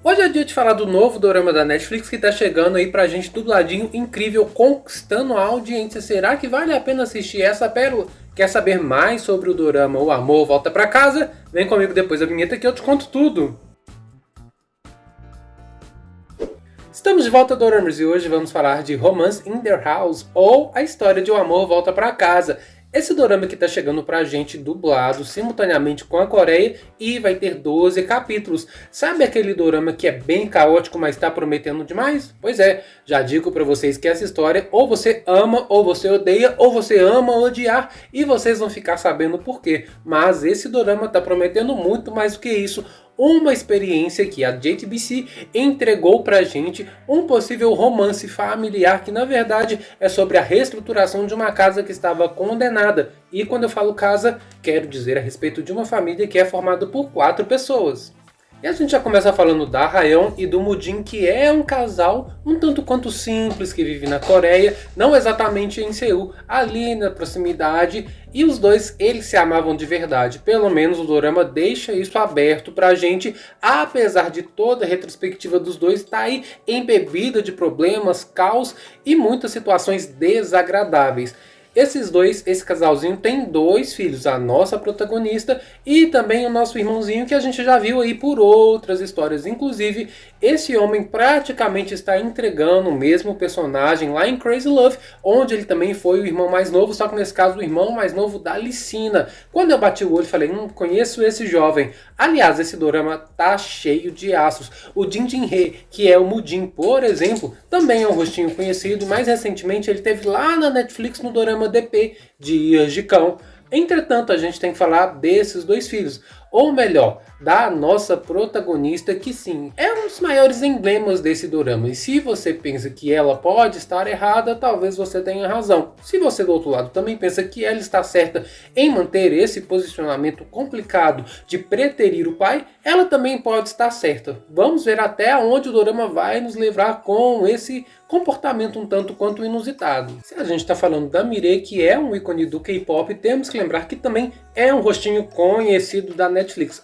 Hoje é dia de falar do novo dorama da Netflix que tá chegando aí pra gente dubladinho, incrível, conquistando a audiência. Será que vale a pena assistir essa pérola? Quer saber mais sobre o dorama O Amor Volta Pra Casa? Vem comigo depois da vinheta que eu te conto tudo. Estamos de volta, Doramers, e hoje vamos falar de Romance in Their House, ou A História de O Amor Volta Pra Casa. Esse dorama que tá chegando pra gente dublado simultaneamente com a Coreia e vai ter 12 capítulos. Sabe aquele dorama que é bem caótico, mas tá prometendo demais? Pois é, já digo pra vocês que essa história ou você ama ou você odeia, ou você ama odiar, e vocês vão ficar sabendo por quê. Mas esse dorama tá prometendo muito mais do que isso. Uma experiência que a JTBC entregou pra gente, um possível romance familiar que na verdade é sobre a reestruturação de uma casa que estava condenada. E quando eu falo casa, quero dizer a respeito de uma família que é formada por 4 pessoas. E a gente já começa falando da Rayon e do Mudin, que é um casal um tanto quanto simples que vive na Coreia, não exatamente em Seul, ali na proximidade, e os dois, eles se amavam de verdade. Pelo menos o dorama deixa isso aberto pra gente, apesar de toda a retrospectiva dos dois estar aí embebida de problemas, caos e muitas situações desagradáveis. Esses dois, esse casalzinho tem 2 filhos, a nossa protagonista e também o nosso irmãozinho que a gente já viu aí por outras histórias. Inclusive, esse homem praticamente está entregando o mesmo personagem lá em Crazy Love, onde ele também foi o irmão mais novo, só que nesse caso o irmão mais novo da Licina. Quando eu bati o olho, falei, conheço esse jovem. Aliás, esse dorama tá cheio de aços. O Jin Jin-hee, que é o Mudin, por exemplo, também é um rostinho conhecido. Mais recentemente ele teve lá na Netflix no dorama DP de Years de Cão. Entretanto, a gente tem que falar desses 2 filhos. Ou melhor, da nossa protagonista, que sim, é um dos maiores emblemas desse dorama. E se você pensa que ela pode estar errada, talvez você tenha razão. Se você do outro lado também pensa que ela está certa em manter esse posicionamento complicado de preterir o pai, ela também pode estar certa. Vamos ver até onde o dorama vai nos levar com esse comportamento um tanto quanto inusitado. Se a gente está falando da Mirei, que é um ícone do K-pop, temos que lembrar que também é um rostinho conhecido da Netflix.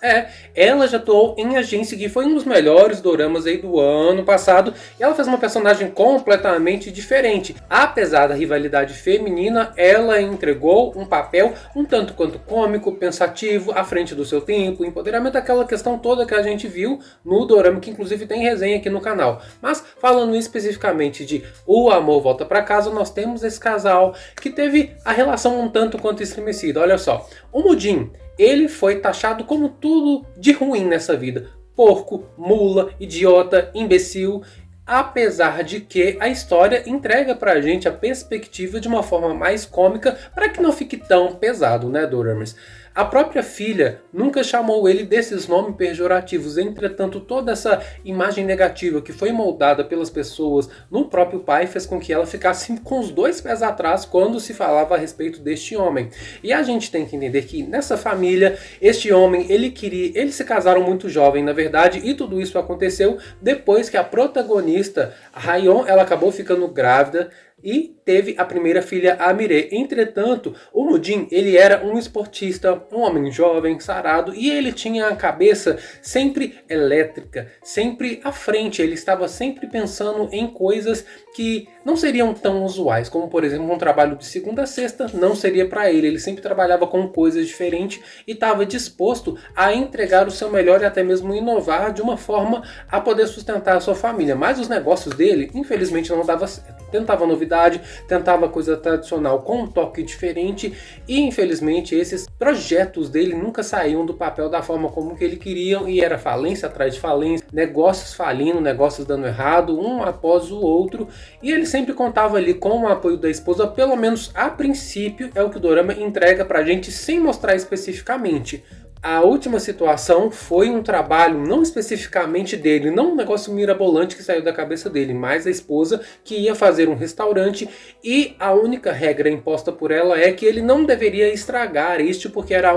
Ela já atuou em Agência, que foi um dos melhores doramas aí do ano passado, e ela fez uma personagem completamente diferente. Apesar da rivalidade feminina, ela entregou um papel um tanto quanto cômico, pensativo, à frente do seu tempo, empoderamento, aquela questão toda que a gente viu no dorama, que inclusive tem resenha aqui no canal. Mas falando especificamente de O Amor Volta Pra Casa, nós temos esse casal que teve a relação um tanto quanto estremecida. Olha só, o Mudin, ele foi taxado como tudo de ruim nessa vida. Porco, mula, idiota, imbecil. Apesar de que a história entrega pra gente a perspectiva de uma forma mais cômica para que não fique tão pesado, né, Doramers? A própria filha nunca chamou ele desses nomes pejorativos, entretanto toda essa imagem negativa que foi moldada pelas pessoas no próprio pai fez com que ela ficasse com os 2 pés atrás quando se falava a respeito deste homem. E a gente tem que entender que nessa família, este homem, eles se casaram muito jovem, na verdade, e tudo isso aconteceu depois que a protagonista, a Rayon, ela acabou ficando grávida e teve a primeira filha, a Mirei. Entretanto, o Mudin, ele era um esportista, um homem jovem, sarado, e ele tinha a cabeça sempre elétrica, sempre à frente. Ele estava sempre pensando em coisas que não seriam tão usuais, como por exemplo um trabalho de segunda a sexta, não seria para ele. Ele sempre trabalhava com coisas diferentes e estava disposto a entregar o seu melhor e até mesmo inovar de uma forma a poder sustentar a sua família. Mas os negócios dele, infelizmente, não davam certo. Tentava novidade, tentava coisa tradicional com um toque diferente e infelizmente esses projetos dele nunca saíam do papel da forma como que ele queria, e era falência atrás de falência, negócios falindo, negócios dando errado, um após o outro, e ele sempre contava ali com o apoio da esposa, pelo menos a princípio, é o que o dorama entrega pra gente sem mostrar especificamente. A última situação foi um trabalho não especificamente dele, não um negócio mirabolante que saiu da cabeça dele, mas a esposa que ia fazer um restaurante e a única regra imposta por ela é que ele não deveria estragar este porque era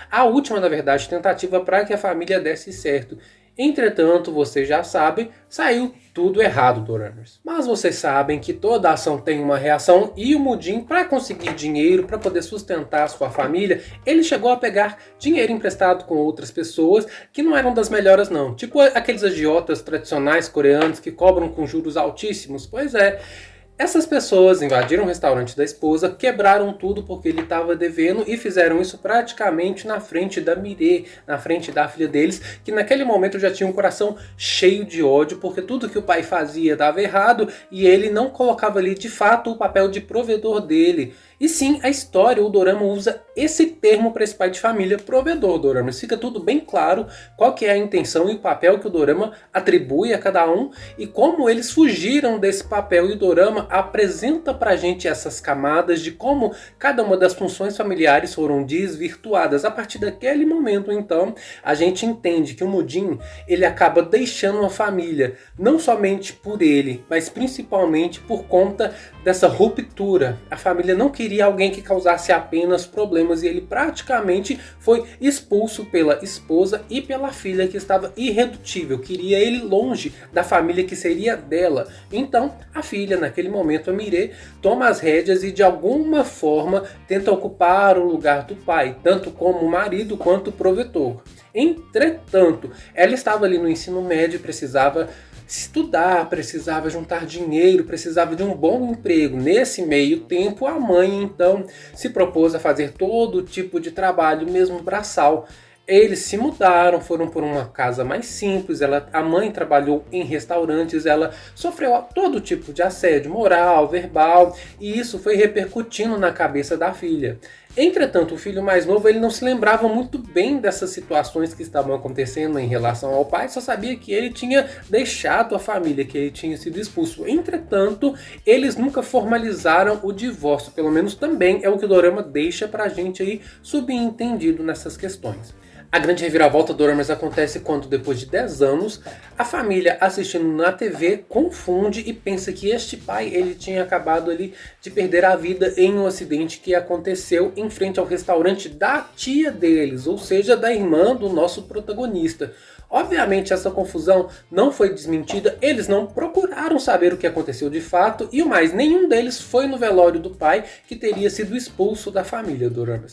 a última na verdade tentativa para que a família desse certo. Entretanto, vocês já sabem, saiu tudo errado, Doraemers. Mas vocês sabem que toda ação tem uma reação e o Mudin, para conseguir dinheiro, para poder sustentar a sua família, ele chegou a pegar dinheiro emprestado com outras pessoas que não eram das melhores não. Tipo aqueles agiotas tradicionais coreanos que cobram com juros altíssimos. Pois é. Essas pessoas invadiram o restaurante da esposa, quebraram tudo porque ele estava devendo e fizeram isso praticamente na frente da Mirê, na frente da filha deles, que naquele momento já tinha um coração cheio de ódio porque tudo que o pai fazia dava errado e ele não colocava ali de fato o papel de provedor dele. E sim, a história, o dorama usa esse termo para esse pai de família, provedor, dorama. Fica tudo bem claro qual que é a intenção e o papel que o dorama atribui a cada um e como eles fugiram desse papel. E o dorama apresenta pra gente essas camadas de como cada uma das funções familiares foram desvirtuadas. A partir daquele momento, então, a gente entende que o Mudin, ele acaba deixando a família, não somente por ele, mas principalmente por conta dessa ruptura. A família não queria alguém que causasse apenas problemas e ele praticamente foi expulso pela esposa e pela filha que estava irredutível. Queria ele longe da família que seria dela. Então a filha, naquele momento, a Mirê, toma as rédeas e de alguma forma tenta ocupar o lugar do pai, tanto como marido quanto provedor. Entretanto, ela estava ali no ensino médio e precisava estudar, precisava juntar dinheiro, precisava de um bom emprego. Nesse meio tempo, a mãe então se propôs a fazer todo tipo de trabalho, mesmo braçal. Eles se mudaram, foram por uma casa mais simples. A mãe trabalhou em restaurantes, ela sofreu todo tipo de assédio moral, verbal, e isso foi repercutindo na cabeça da filha. Entretanto, o filho mais novo, ele não se lembrava muito bem dessas situações que estavam acontecendo em relação ao pai, só sabia que ele tinha deixado a família, que ele tinha sido expulso. Entretanto, eles nunca formalizaram o divórcio, pelo menos também é o que o dorama deixa pra gente aí subentendido nessas questões. A grande reviravolta do Doraemon acontece quando, depois de 10 anos, a família assistindo na TV confunde e pensa que este pai ele tinha acabado ali de perder a vida em um acidente que aconteceu em frente ao restaurante da tia deles, ou seja, da irmã do nosso protagonista. Obviamente essa confusão não foi desmentida, eles não procuraram saber o que aconteceu de fato e o mais, nenhum deles foi no velório do pai que teria sido expulso da família Doraemon.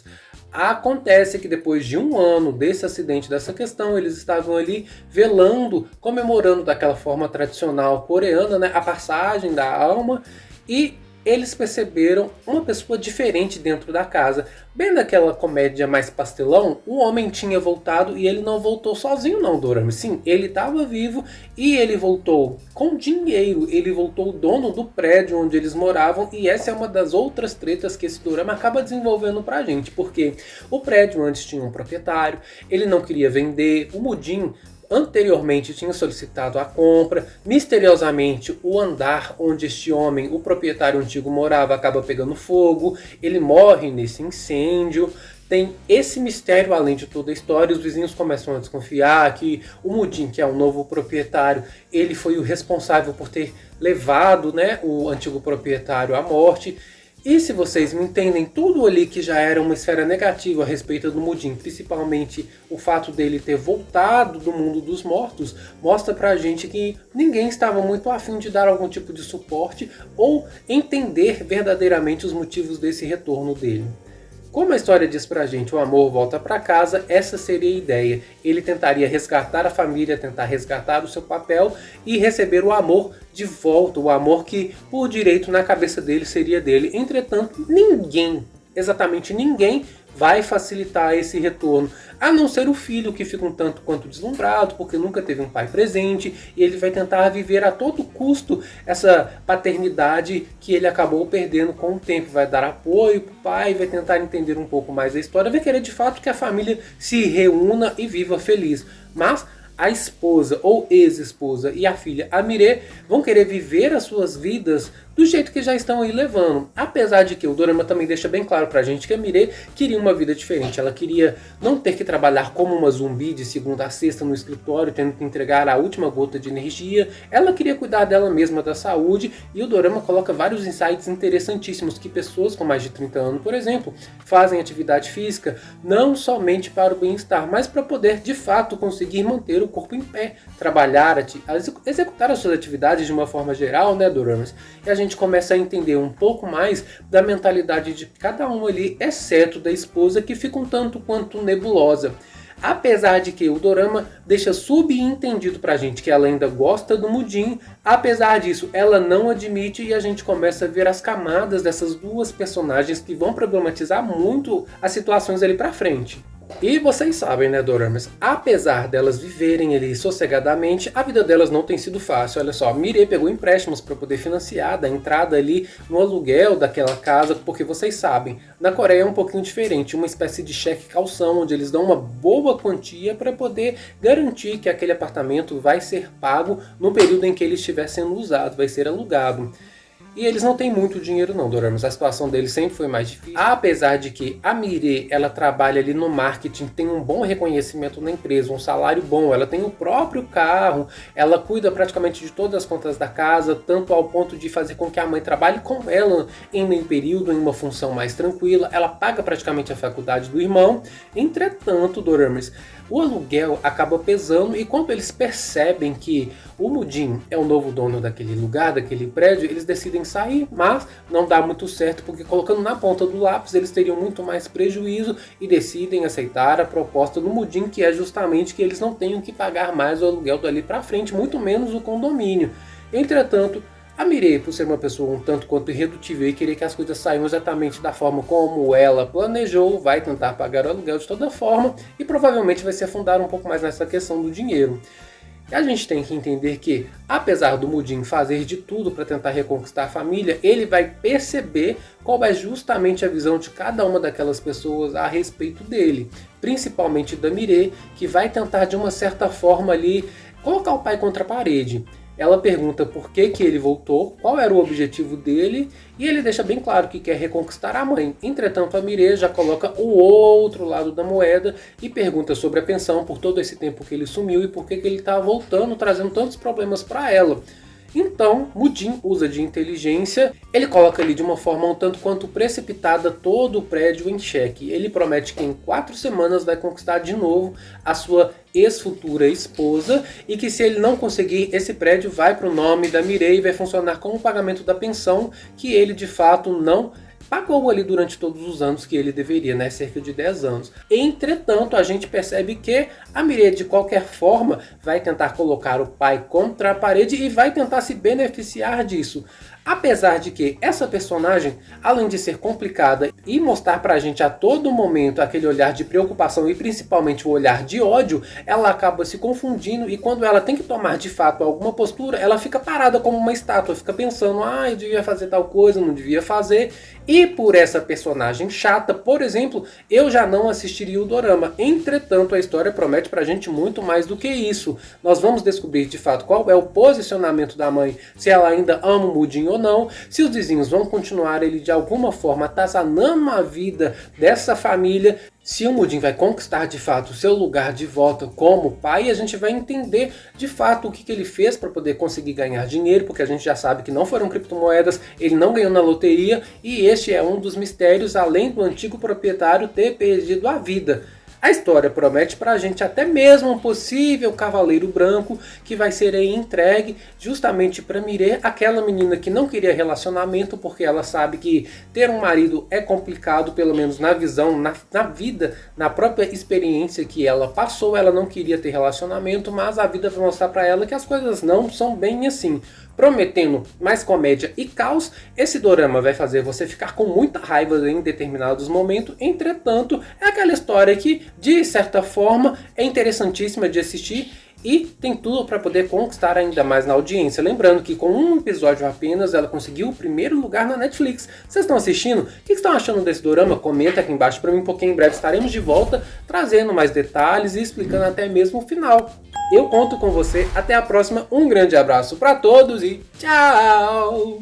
Acontece que depois de um ano desse acidente, dessa questão, eles estavam ali velando, comemorando daquela forma tradicional coreana, né, a passagem da alma, e eles perceberam uma pessoa diferente dentro da casa. Bem naquela comédia mais pastelão, o homem tinha voltado e ele não voltou sozinho não, Dorama. Sim, ele estava vivo e ele voltou com dinheiro. Ele voltou o dono do prédio onde eles moravam e essa é uma das outras tretas que esse Dorama acaba desenvolvendo pra gente. Porque o prédio antes tinha um proprietário, ele não queria vender, o Mudin anteriormente tinha solicitado a compra. Misteriosamente, o andar onde este homem, o proprietário antigo, morava acaba pegando fogo. Ele morre nesse incêndio. Tem esse mistério além de toda a história. Os vizinhos começam a desconfiar que o Mudin, que é o novo proprietário, ele foi o responsável por ter levado, né, o antigo proprietário à morte. E se vocês me entendem, tudo ali que já era uma esfera negativa a respeito do Mudin, principalmente o fato dele ter voltado do mundo dos mortos, mostra pra gente que ninguém estava muito afim de dar algum tipo de suporte ou entender verdadeiramente os motivos desse retorno dele. Como a história diz pra gente, o amor volta pra casa, essa seria a ideia. Ele tentaria resgatar a família, tentar resgatar o seu papel e receber o amor de volta, o amor que por direito na cabeça dele seria dele. Entretanto, ninguém, exatamente ninguém, vai facilitar esse retorno, a não ser o filho que fica um tanto quanto deslumbrado, porque nunca teve um pai presente, e ele vai tentar viver a todo custo essa paternidade que ele acabou perdendo com o tempo. Vai dar apoio pro pai, vai tentar entender um pouco mais a história, vai querer de fato que a família se reúna e viva feliz. Mas a esposa ou ex-esposa e a filha, a Mirê, vão querer viver as suas vidas do jeito que já estão aí levando. Apesar de que o dorama também deixa bem claro pra gente que a Mire queria uma vida diferente. Ela queria não ter que trabalhar como uma zumbi de segunda a sexta no escritório, tendo que entregar a última gota de energia. Ela queria cuidar dela mesma, da saúde, e o dorama coloca vários insights interessantíssimos que pessoas com mais de 30 anos, por exemplo, fazem atividade física não somente para o bem-estar, mas para poder de fato conseguir manter o corpo em pé, trabalhar, executar as suas atividades de uma forma geral, né, doramas? E a gente começa a entender um pouco mais da mentalidade de cada um ali, exceto da esposa, que fica um tanto quanto nebulosa. Apesar de que o dorama deixa subentendido pra gente que ela ainda gosta do Mudin, apesar disso ela não admite, e a gente começa a ver as camadas dessas duas personagens que vão problematizar muito as situações ali pra frente. E vocês sabem, né, doramas? Apesar delas viverem ali sossegadamente, a vida delas não tem sido fácil. Olha só, Mire pegou empréstimos para poder financiar a entrada ali no aluguel daquela casa, porque vocês sabem, na Coreia é um pouquinho diferente, uma espécie de cheque calção, onde eles dão uma boa quantia para poder garantir que aquele apartamento vai ser pago no período em que ele estiver sendo usado, vai ser alugado. E eles não têm muito dinheiro não, doramas. A situação deles sempre foi mais difícil. Apesar de que a Mire, ela trabalha ali no marketing, tem um bom reconhecimento na empresa, um salário bom, ela tem o próprio carro, ela cuida praticamente de todas as contas da casa, tanto ao ponto de fazer com que a mãe trabalhe com ela em meio período, em uma função mais tranquila, ela paga praticamente a faculdade do irmão. Entretanto, doramas, o aluguel acaba pesando, e quando eles percebem que o Mudin é o novo dono daquele lugar, daquele prédio, eles decidem sair, mas não dá muito certo, porque colocando na ponta do lápis eles teriam muito mais prejuízo, e decidem aceitar a proposta do Mudin, que é justamente que eles não tenham que pagar mais o aluguel dali para frente, muito menos o condomínio. Entretanto, a Mire, por ser uma pessoa um tanto quanto irredutível e querer que as coisas saiam exatamente da forma como ela planejou, vai tentar pagar o aluguel de toda forma e provavelmente vai se afundar um pouco mais nessa questão do dinheiro. E a gente tem que entender que, apesar do Mudin fazer de tudo para tentar reconquistar a família, ele vai perceber qual é justamente a visão de cada uma daquelas pessoas a respeito dele, principalmente da Mire, que vai tentar de uma certa forma ali colocar o pai contra a parede. Ela pergunta por que ele voltou, qual era o objetivo dele, e ele deixa bem claro que quer reconquistar a mãe. Entretanto, a Mire já coloca o outro lado da moeda e pergunta sobre a pensão por todo esse tempo que ele sumiu e por que ele está voltando, trazendo tantos problemas para ela. Então, Mudin usa de inteligência, ele coloca ali de uma forma um tanto quanto precipitada todo o prédio em xeque. Ele promete que em 4 semanas vai conquistar de novo a sua ex-futura esposa, e que se ele não conseguir, esse prédio vai para o nome da Mire e vai funcionar como o pagamento da pensão que ele de fato não pagou ali durante todos os anos que ele deveria, né? Cerca de 10 anos. Entretanto, a gente percebe que a Mire, de qualquer forma, vai tentar colocar o pai contra a parede e vai tentar se beneficiar disso. Apesar de que essa personagem, além de ser complicada e mostrar pra gente a todo momento aquele olhar de preocupação e principalmente o olhar de ódio, ela acaba se confundindo, e quando ela tem que tomar de fato alguma postura, ela fica parada como uma estátua, fica pensando, eu devia fazer tal coisa, não devia fazer. E por essa personagem chata, por exemplo, eu já não assistiria o dorama. Entretanto, a história promete pra gente muito mais do que isso. Nós vamos descobrir de fato qual é o posicionamento da mãe, se ela ainda ama o Mudin ou não, se os vizinhos vão continuar ele de alguma forma atazanando a vida dessa família, se o Mudin vai conquistar de fato o seu lugar de volta como pai, a gente vai entender de fato o que ele fez para poder conseguir ganhar dinheiro, porque a gente já sabe que não foram criptomoedas, ele não ganhou na loteria, e este é um dos mistérios, além do antigo proprietário ter perdido a vida. A história promete pra gente até mesmo um possível cavaleiro branco que vai ser aí entregue justamente pra Mire, aquela menina que não queria relacionamento porque ela sabe que ter um marido é complicado, pelo menos na visão, na vida, na própria experiência que ela passou. Ela não queria ter relacionamento, mas a vida vai mostrar pra ela que as coisas não são bem assim. Prometendo mais comédia e caos, esse dorama vai fazer você ficar com muita raiva em determinados momentos. Entretanto, é aquela história que de certa forma, é interessantíssima de assistir e tem tudo para poder conquistar ainda mais na audiência. Lembrando que com um episódio apenas ela conseguiu o primeiro lugar na Netflix. Vocês estão assistindo? O que vocês estão achando desse dorama? Comenta aqui embaixo para mim, porque em breve estaremos de volta trazendo mais detalhes e explicando até mesmo o final. Eu conto com você. Até a próxima. Um grande abraço para todos e tchau!